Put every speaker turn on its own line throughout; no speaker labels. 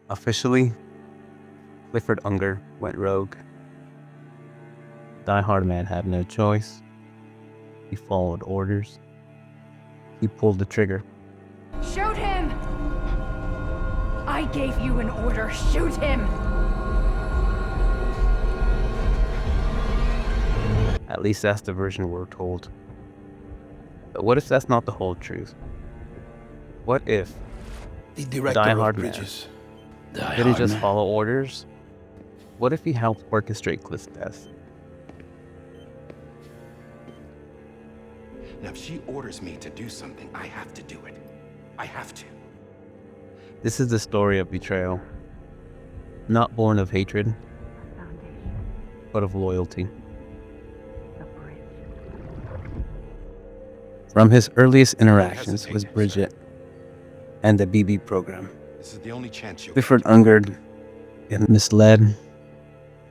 Officially, Clifford Unger went rogue. Die-Hardman had no choice. He followed orders. He pulled the trigger.
Shoot him! I gave you an order. Shoot him!
At least that's the version we're told. But what if that's not the whole truth? What if
The director
Die-Hardman
of bridges.
didn't just follow orders? What if he helped orchestrate Cliff's death?
Now, if she orders me to do something, I have to do it. I have to.
This is the story of betrayal. Not born of hatred, but of loyalty. From his earliest interactions with Bridget and the BB program,
This is the only chance you
Clifford Unger is misled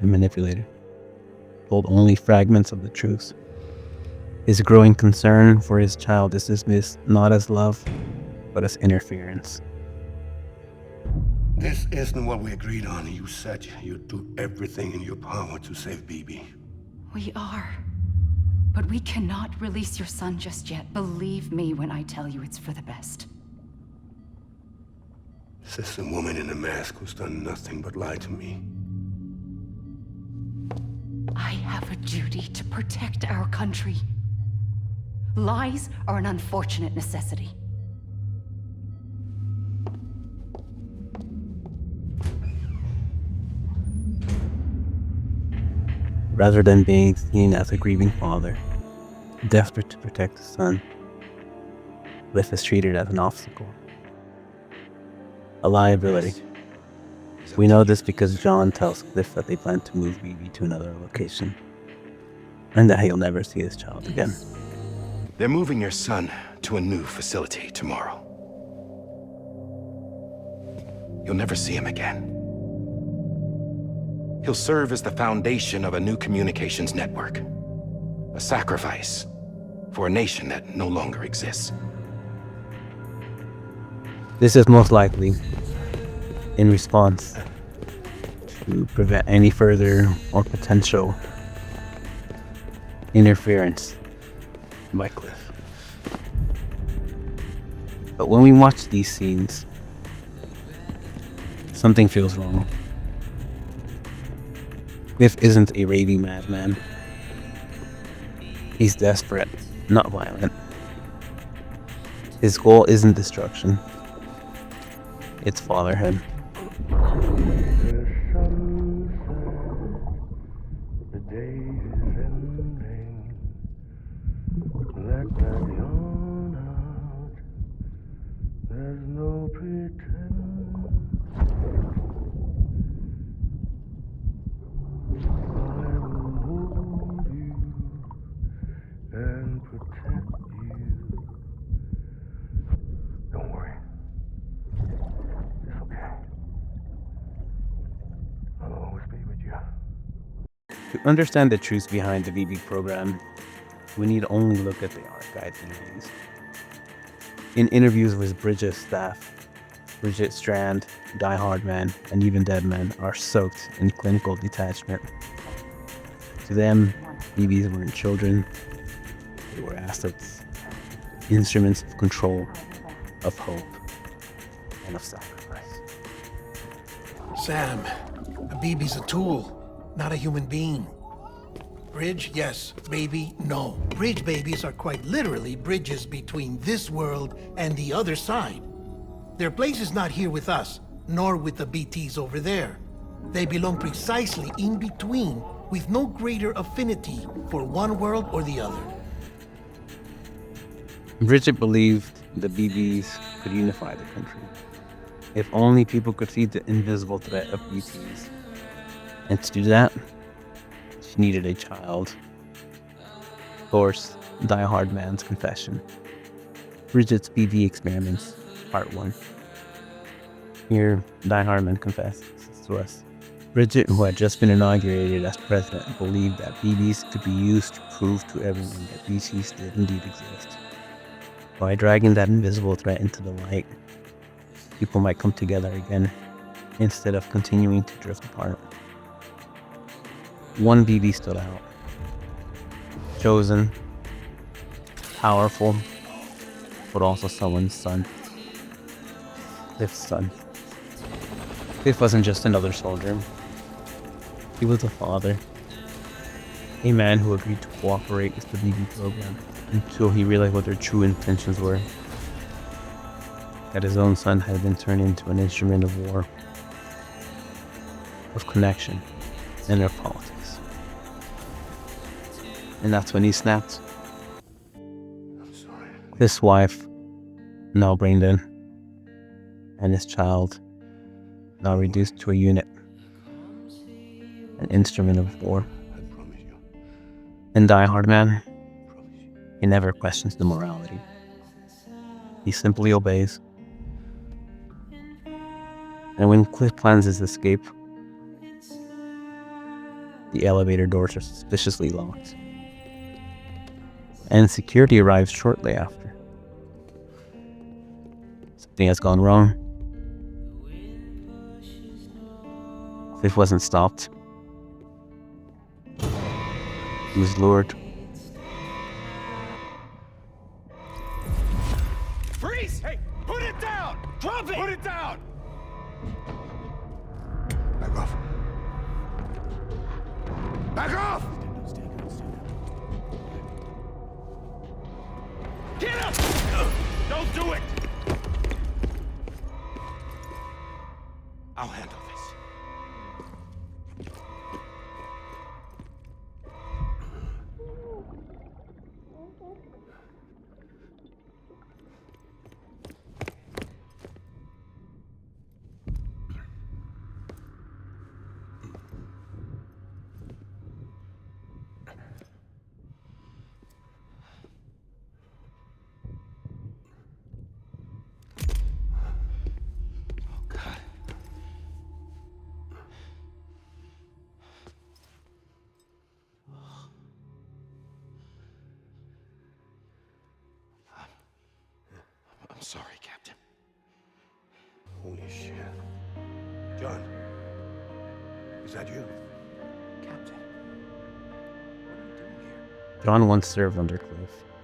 and manipulated, told only fragments of the truth. His growing concern for his child is dismissed not as love, but as interference.
This isn't what we agreed on. You said you'd do everything in your power to save BB.
We are. But we cannot release your son just yet. Believe me when I tell you it's for the best.
This is a woman in a mask who's done nothing but lie to me.
I have a duty to protect our country. Lies are an unfortunate necessity.
Rather than being seen as a grieving father, desperate to protect his son, Cliff is treated as an obstacle, a liability. We know this because John tells Cliff that they plan to move BB to another location, and that he'll never see his child again.
They're moving your son to a new facility tomorrow. You'll never see him again. He'll serve as the foundation of a new communications network. A sacrifice for a nation that no longer exists.
This is most likely in response to prevent any further or potential interference by Cliff. But when we watch these scenes, something feels wrong. Cliff isn't a raving madman. He's desperate, not violent. His goal isn't destruction. It's fatherhood.
The day is ending. Let that yawn out. There's no pretend. I will hold you and protect you. Don't worry. It's okay. I'll always be with you.
To understand the truth behind the BB program, we need only look at the archive interviews. In interviews with Bridget's staff, Bridget Strand, Die-Hardman, and even Deadman are soaked in clinical detachment. To them, BBs weren't children, they were assets, instruments of control, of hope, and of sacrifice.
Sam, a baby's a tool, not a human being. Bridge, yes. Baby, no. Bridge babies are quite literally bridges between this world and the other side. Their place is not here with us, nor with the BTs over there. They belong precisely in between, with no greater affinity for one world or the other.
Bridget believed the BBs could unify the country. If only people could see the invisible threat of BTs. And to do that, she needed a child. Of course, Die-Hardman's confession. Bridget's BB experiments, part 1. Here, Die-Hardman confesses to us. Bridget, who had just been inaugurated as president, believed that BBs could be used to prove to everyone that BTs did indeed exist. By dragging that invisible threat into the light, people might come together again instead of continuing to drift apart. One BB stood out. Chosen, powerful, but also someone's son. Cliff's son. Cliff wasn't just another soldier. He was a father. A man who agreed to cooperate with the BB program until he realized what their true intentions were. That his own son had been turned into an instrument of war, of connection, and of politics. And that's when he snapped.
I'm sorry.
His wife, now brain dead, and his child, now reduced to a unit, an instrument of war.
I promise you.
And Die-Hardman,
I promise you.
he never questions the morality. He simply obeys. And when Cliff plans his escape, the elevator doors are suspiciously locked. And security arrives shortly after. Something has gone wrong. Cliff wasn't stopped. He was lured.
Freeze! Hey, put it down! Drop it! Put it down!
Back off. Back off!
Get up! Don't do it! I'll handle this. I'm sorry, Captain.
Holy shit. John. Is that you?
Captain. What are you doing here?
John once served under Cliff.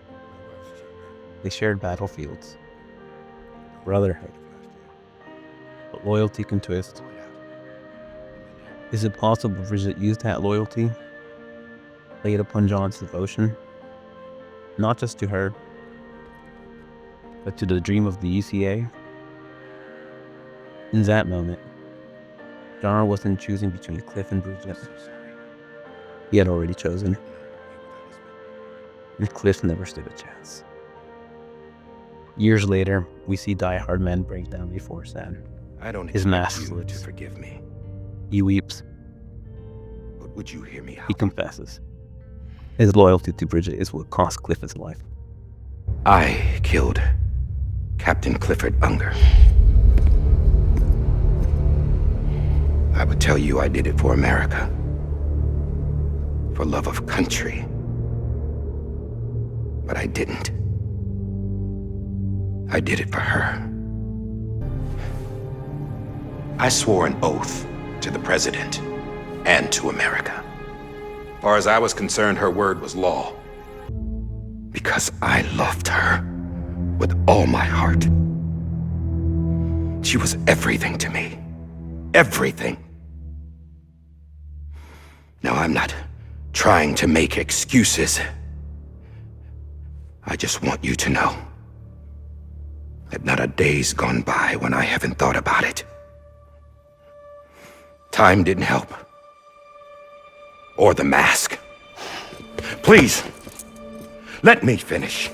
My wife's children.
They shared battlefields, brotherhood, but loyalty can twist.
Go out.
Is it possible Bridget used that loyalty, played upon John's devotion, not just to her, but to the dream of the UCA? In that moment, John wasn't choosing between Cliff and Bridget. He had already chosen, and Cliff never stood a chance. Years later, we see Die-Hardman break down before Sam.
I don't
His
expect
mask
you to
slips.
forgive me,
He weeps.
but would you hear me out?
He confesses. His loyalty to Bridget is what cost Cliff his life.
I killed Captain Clifford Unger. I would tell you I did it for America, for love of country, but I didn't. I did it for her. I swore an oath to the president and to America. As far as I was concerned, her word was law. Because I loved her with all my heart. She was everything to me. Everything. Now, I'm not trying to make excuses. I just want you to know that not a day's gone by when I haven't thought about it. Time didn't help. Or the mask. Please, let me finish.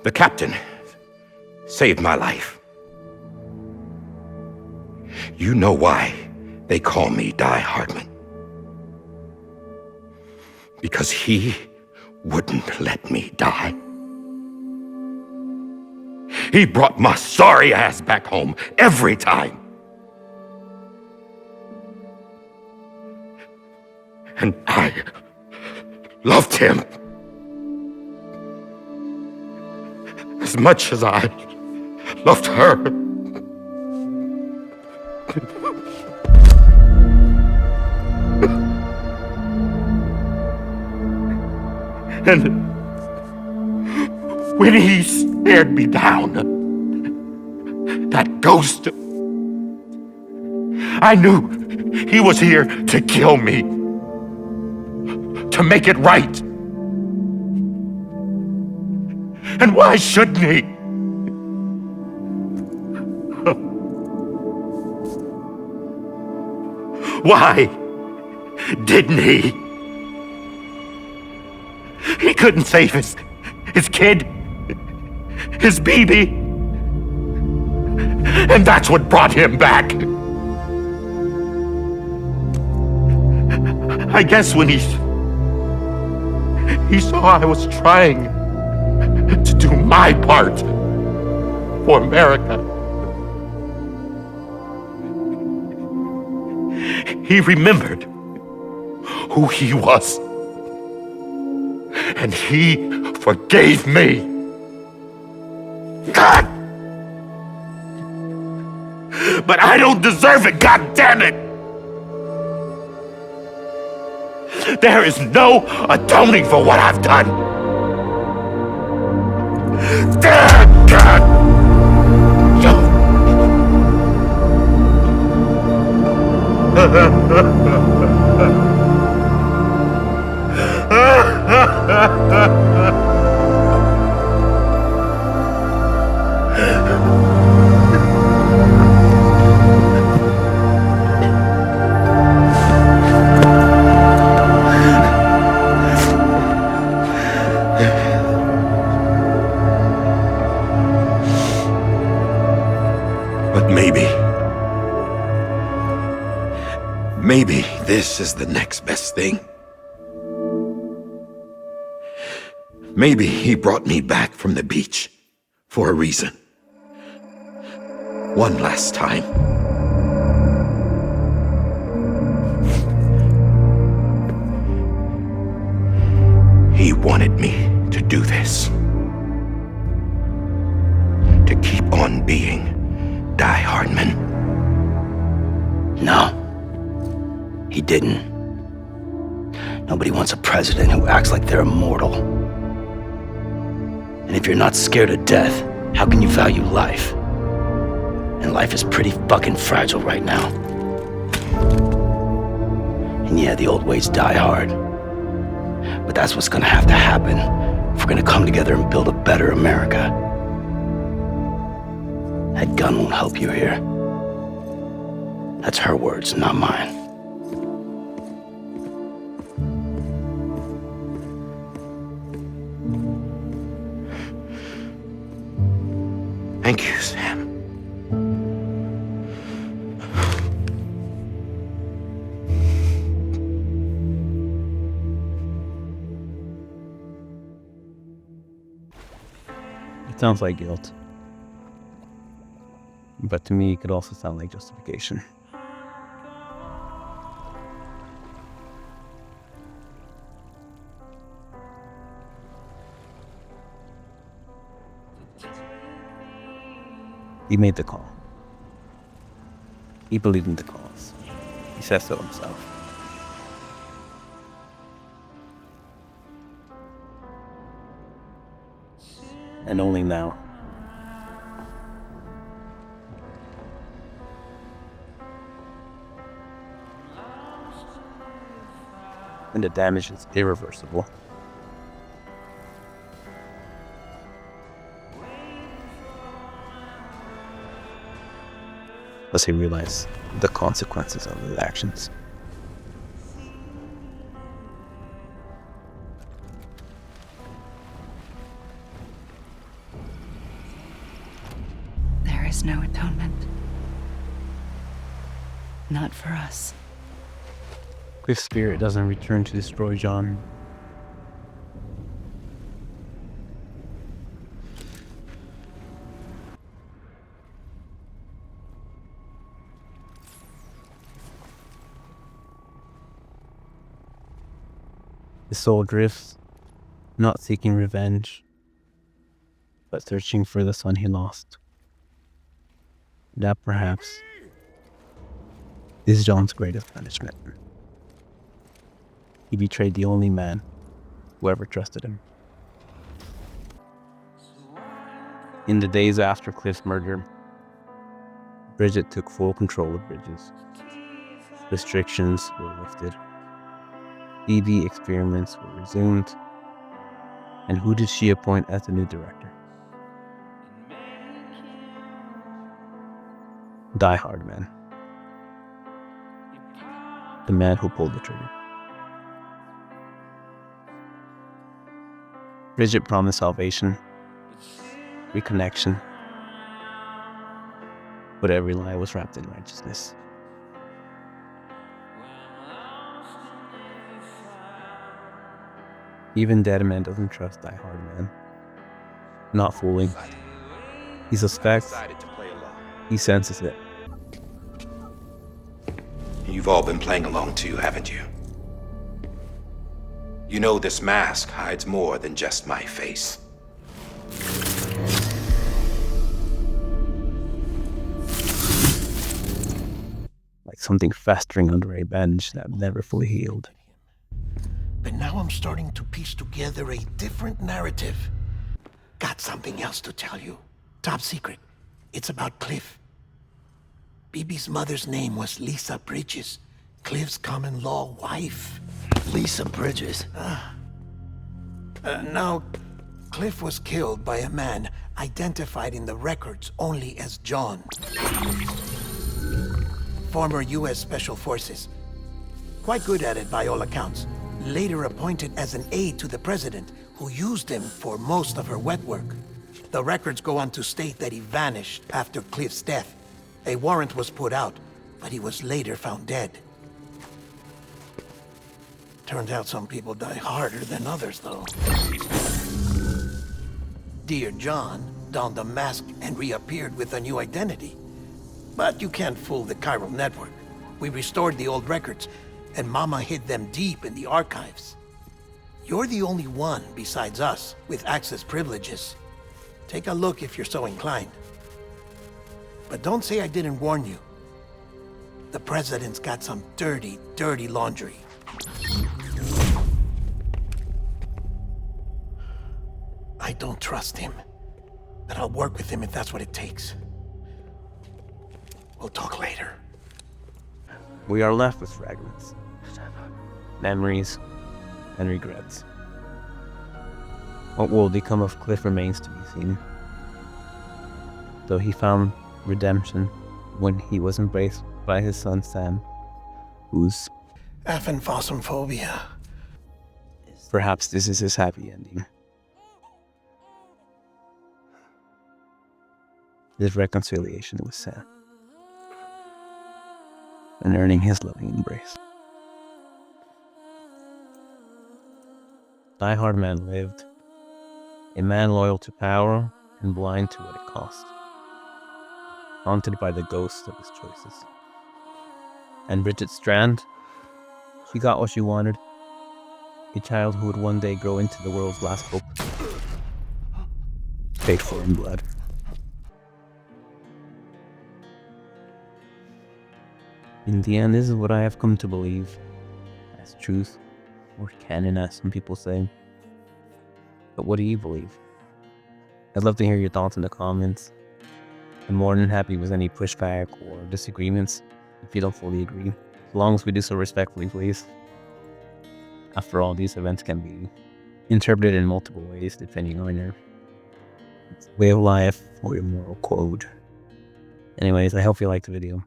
The captain, saved my life. You know why they call me Die-Hardman. Because he wouldn't let me die. He brought my sorry ass back home every time. And I loved him as much as I loved her. And when he stared me down, that ghost, I knew he was here to kill me, to make it right. And why shouldn't he? Why didn't he? He couldn't save his kid, his baby. And that's what brought him back. I guess when he saw I was trying to do my part for America, he remembered who he was. And he forgave me. God! But I don't deserve it, God damn it! There is no atoning for what I've done. Damn, God! But maybe this is the next best thing. Maybe he brought me back from the beach for a reason. One last time. He wanted me to do this. To keep on being Die-Hardman.
No, he didn't. Nobody wants a president who acts like they're immortal. And if you're not scared of death, how can you value life? And life is pretty fucking fragile right now. And yeah, the old ways die hard. But that's what's gonna have to happen if we're gonna come together and build a better America. That gun won't help you here. That's her words, not mine.
Thank you, Sam.
It sounds like guilt. But to me, it could also sound like justification. He made the call. He believed in the cause. He says so himself. And only now, when the damage is irreversible, does he realize the consequences of his actions.
There is no atonement. Not for us.
Cliff's spirit doesn't return to destroy John. The His soul drifts, not seeking revenge, but searching for the son he lost. That perhaps is John's greatest punishment. He betrayed the only man who ever trusted him. In the days after Cliff's murder, Bridget took full control of Bridges. Restrictions were lifted. BB experiments were resumed. And who did she appoint as the new director? Die-Hardman. The man who pulled the trigger. Bridget promised salvation, reconnection, but every lie was wrapped in righteousness. Even dead man doesn't trust Die-Hardman. Not fooling. He suspects. He senses it.
You've all been playing along too, haven't you? You know this mask hides more than just my face.
Like something festering under a bench that never fully healed.
But now I'm starting to piece together a different narrative. Got something else to tell you. Top secret. It's about Cliff. BB's mother's name was Lisa Bridges, Cliff's common-law wife.
Lisa Bridges.
Now, Cliff was killed by a man identified in the records only as John. Former U.S. Special Forces. Quite good at it by all accounts. Later appointed as an aide to the president, who used him for most of her wet work. The records go on to state that he vanished after Cliff's death. A warrant was put out, but he was later found dead. Turns out some people die harder than others, though. Dear John donned a mask and reappeared with a new identity. But you can't fool the chiral network. We restored the old records, and Mama hid them deep in the archives. You're the only one besides us with access privileges. Take a look if you're so inclined. But don't say I didn't warn you. The president's got some dirty, dirty laundry. I don't trust him, but I'll work with him if that's what it takes. We'll talk later.
We are left with fragments, memories, and regrets. What will become of Cliff remains to be seen. Though he found redemption when he was embraced by his son Sam, whose
Aphenphosmphobia.
perhaps this is his happy ending. His reconciliation with Sam, and earning his loving embrace. Die-Hardman lived, a man loyal to power and blind to what it cost, haunted by the ghosts of his choices. And Bridget Strand, she got what she wanted, a child who would one day grow into the world's last hope, paid for in blood. In the end, this is what I have come to believe as truth, or canon as some people say. But what do you believe? I'd love to hear your thoughts in the comments. I'm more than happy with any pushback or disagreements if you don't fully agree, as long as we do so respectfully, please. After all, these events can be interpreted in multiple ways depending on your way of life or your moral code. Anyways, I hope you liked the video.